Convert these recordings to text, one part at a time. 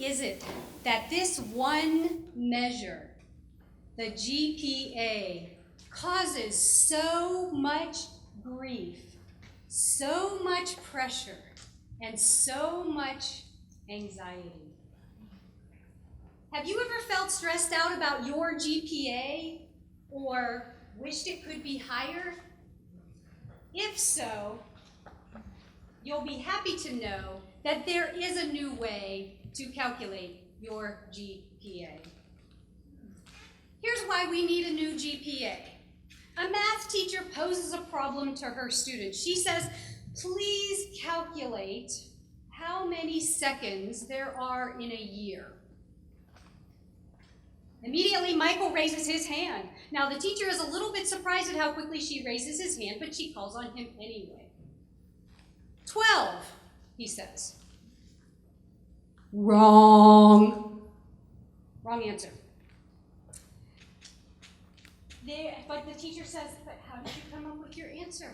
is it that this one measure, the GPA, causes so much grief, so much pressure, and so much anxiety? Have you ever felt stressed out about your GPA or wished it could be higher? If so, you'll be happy to know that there is a new way to calculate your GPA. Here's why we need a new GPA. A math teacher poses a problem to her students. She says, please calculate how many seconds there are in a year. Immediately, Michael raises his hand. Now, the teacher is a little bit surprised at how quickly she raises his hand, but she calls on him anyway. 12, he says. Wrong. Wrong answer. But the teacher says, but how did you come up with your answer?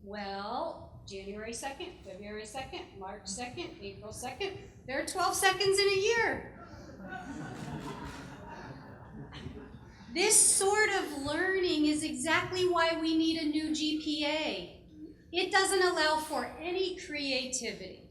Well, January 2nd, February 2nd, March 2nd, April 2nd. There are 12 seconds in a year. This sort of learning is exactly why we need a new GPA. It doesn't allow for any creativity.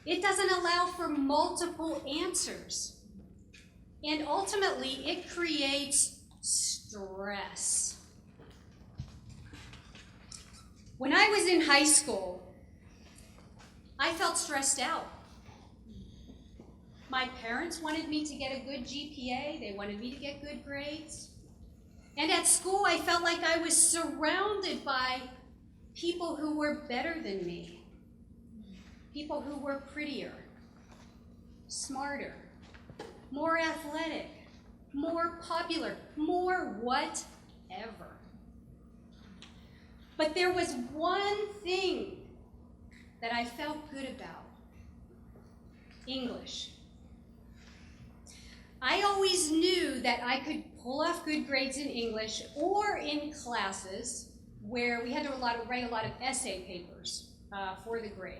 It doesn't allow for multiple answers. And ultimately, it creates stress. When I was in high school, I felt stressed out. My parents wanted me to get a good GPA. They wanted me to get good grades. And at school, I felt like I was surrounded by people who were better than me, people who were prettier, smarter, more athletic, more popular, more whatever. But there was one thing that I felt good about: English. I always knew that I could pull off good grades in English or in classes where we had to write a lot of essay papers for the grade.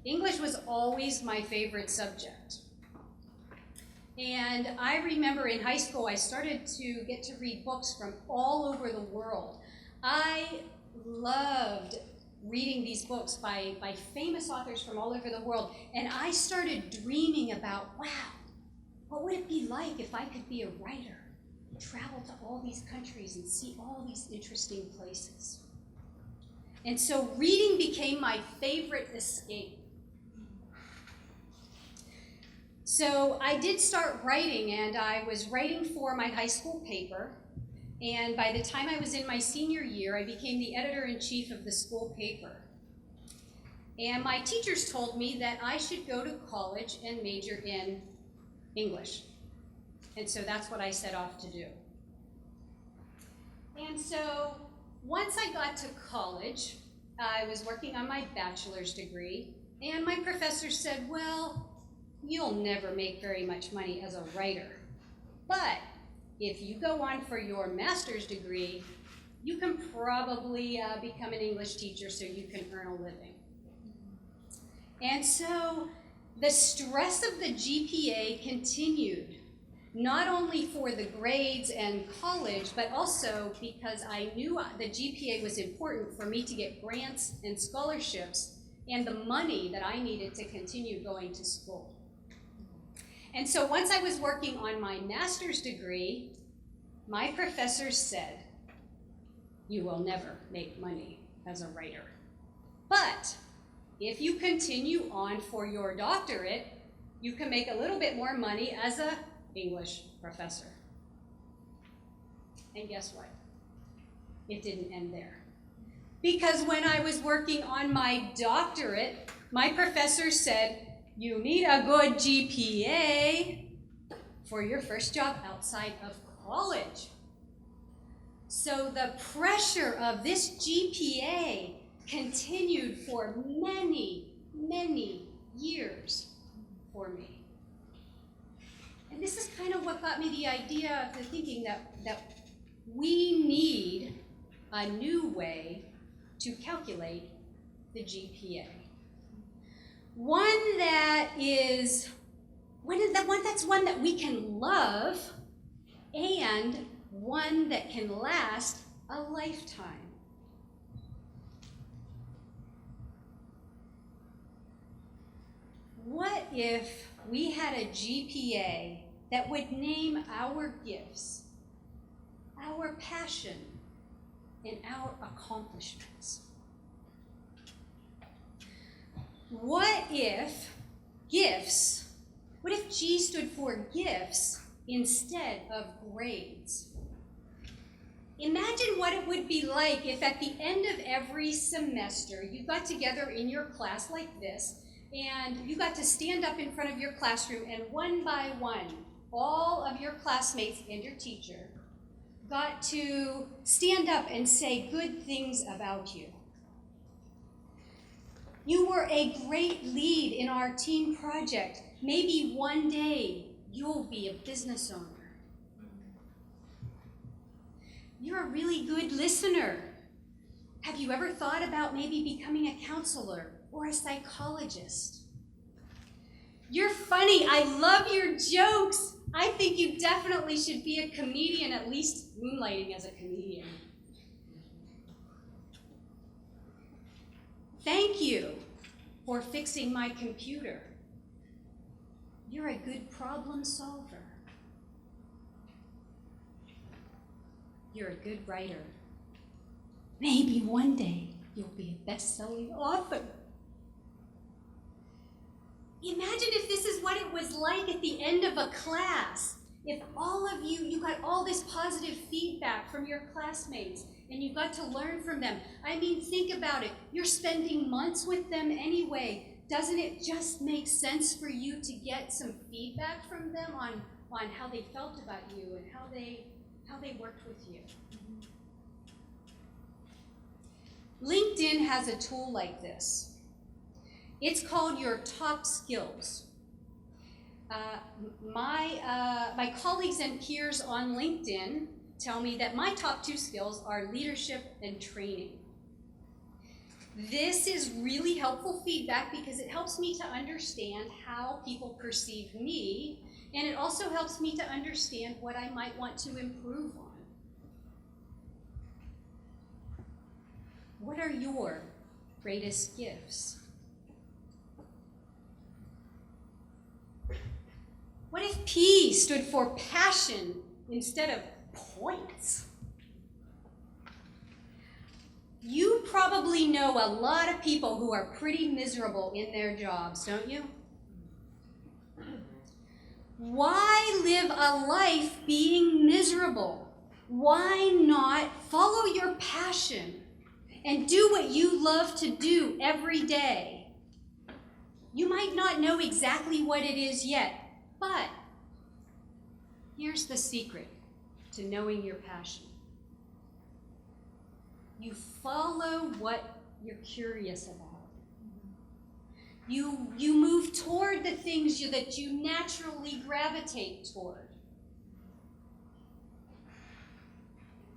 English was always my favorite subject. And I remember in high school, I started to get to read books from all over the world. I loved reading these books by famous authors from all over the world. And I started dreaming about, wow, what would it be like if I could be a writer, travel to all these countries and see all these interesting places? And so reading became my favorite escape. So I did start writing, and I was writing for my high school paper. And by the time I was in my senior year, I became the editor-in-chief of the school paper. And my teachers told me that I should go to college and major in English. And so that's what I set off to do. And so once I got to college, I was working on my bachelor's degree, and my professor said, well, you'll never make very much money as a writer, but if you go on for your master's degree, you can probably become an English teacher so you can earn a living. And so the stress of the GPA continued, not only for the grades and college, but also because I knew the GPA was important for me to get grants and scholarships and the money that I needed to continue going to school. And so once I was working on my master's degree, my professor said, you will never make money as a writer. But if you continue on for your doctorate, you can make a little bit more money as an English professor. And guess what? It didn't end there. Because when I was working on my doctorate, my professor said, you need a good GPA for your first job outside of college. So the pressure of this GPA continued for many, many years for me. And this is kind of what got me the idea of the thinking that we need a new way to calculate the GPA. One that is, one that we can love, and one that can last a lifetime. What if we had a GPA that would name our gifts, our passion, and our accomplishments? What if G stood for gifts instead of grades? Imagine what it would be like if at the end of every semester you got together in your class like this, and you got to stand up in front of your classroom, and one by one, all of your classmates and your teacher got to stand up and say good things about you. You were a great lead in our team project. Maybe one day you'll be a business owner. You're a really good listener. Have you ever thought about maybe becoming a counselor or a psychologist? You're funny. I love your jokes. I think you definitely should be a comedian, at least moonlighting as a comedian. Thank you for fixing my computer. You're a good problem solver. You're a good writer. Maybe one day you'll be a best-selling author. Imagine if this is what it was like at the end of a class. If all of you got all this positive feedback from your classmates and you got to learn from them. I mean, think about it. You're spending months with them anyway. Doesn't it just make sense for you to get some feedback from them on how they felt about you and how they worked with you? LinkedIn has a tool like this. It's called your top skills. My colleagues and peers on LinkedIn tell me that my top 2 skills are leadership and training. This is really helpful feedback because it helps me to understand how people perceive me, and it also helps me to understand what I might want to improve on. What are your greatest gifts? What if P stood for passion instead of points? You probably know a lot of people who are pretty miserable in their jobs, don't you? Why live a life being miserable? Why not follow your passion and do what you love to do every day? You might not know exactly what it is yet, but here's the secret to knowing your passion. You follow what you're curious about. You move toward the things that you naturally gravitate toward.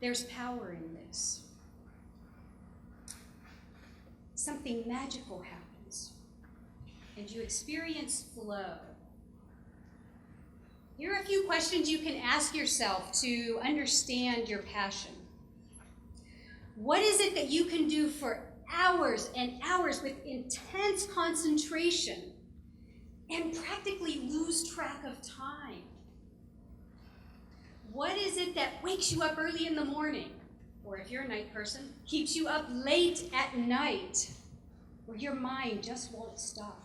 There's power in this. Something magical happens, and you experience flow. Here are a few questions you can ask yourself to understand your passion. What is it that you can do for hours and hours with intense concentration and practically lose track of time? What is it that wakes you up early in the morning, or if you're a night person, keeps you up late at night, where your mind just won't stop?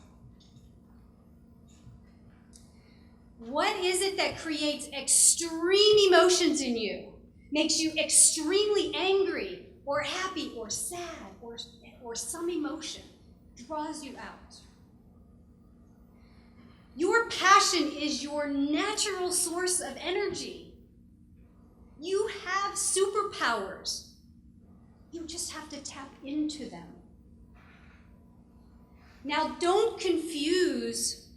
What is it that creates extreme emotions in you, makes you extremely angry or happy or sad or some emotion, draws you out? Your passion is your natural source of energy. You have superpowers. You just have to tap into them. Now, don't confuse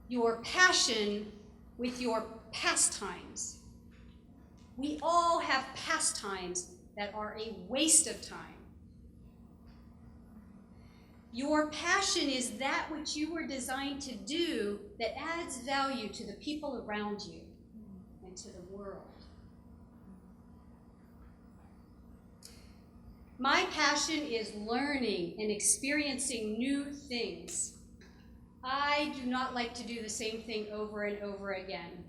your passion with your pastimes. We all have pastimes that are a waste of time. Your passion is that which you were designed to do that adds value to the people around you and to the world. My passion is learning and experiencing new things. I do not like to do the same thing over and over again.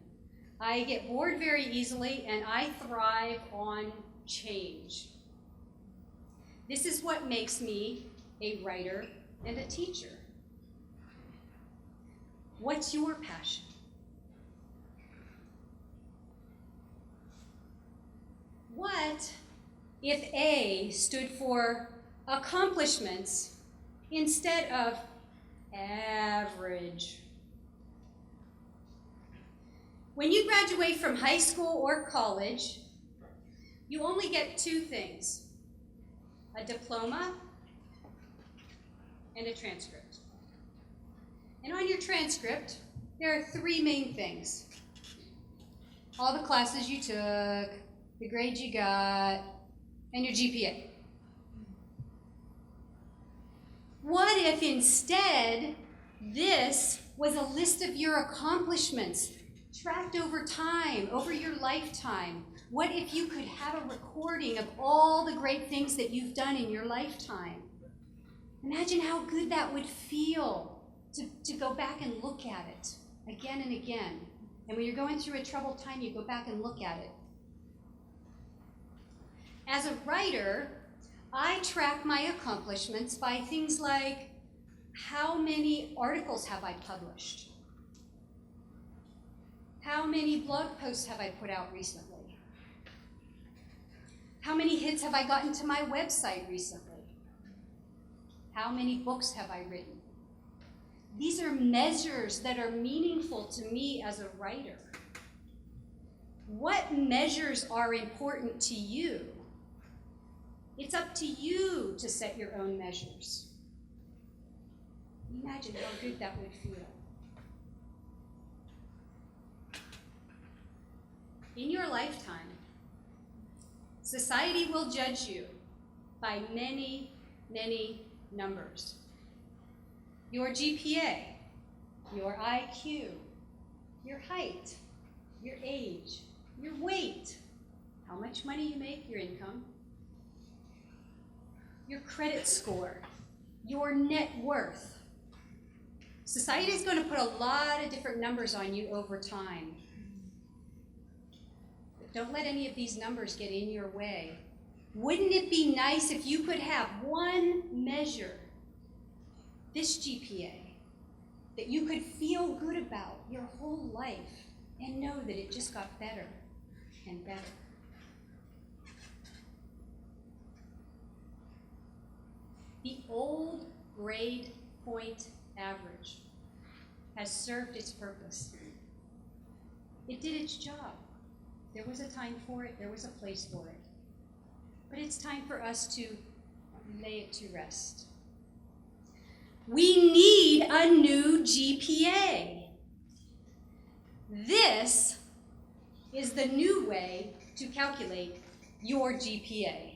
I get bored very easily, and I thrive on change. This is what makes me a writer and a teacher. What's your passion? What if A stood for accomplishments instead of average? When you graduate from high school or college, you only get two things: a diploma and a transcript. And on your transcript, there are three main things: all the classes you took, the grades you got, and your GPA. What if instead this was a list of your accomplishments tracked over time, over your lifetime? What if you could have a recording of all the great things that you've done in your lifetime? Imagine how good that would feel to go back and look at it again and again. And when you're going through a troubled time, you go back and look at it. As a writer, I track my accomplishments by things like, how many articles have I published? How many blog posts have I put out recently? How many hits have I gotten to my website recently? How many books have I written? These are measures that are meaningful to me as a writer. What measures are important to you? It's up to you to set your own measures. Imagine how good that would feel. In your lifetime, society will judge you by many, many numbers. Your GPA, your IQ, your height, your age, your weight, how much money you make, your income, your credit score, your net worth. Society is going to put a lot of different numbers on you over time. But don't let any of these numbers get in your way. Wouldn't it be nice if you could have one measure, this GPA, that you could feel good about your whole life and know that it just got better and better? The old grade point average has served its purpose. It did its job. There was a time for it, there was a place for it. But it's time for us to lay it to rest. We need a new GPA. This is the new way to calculate your GPA.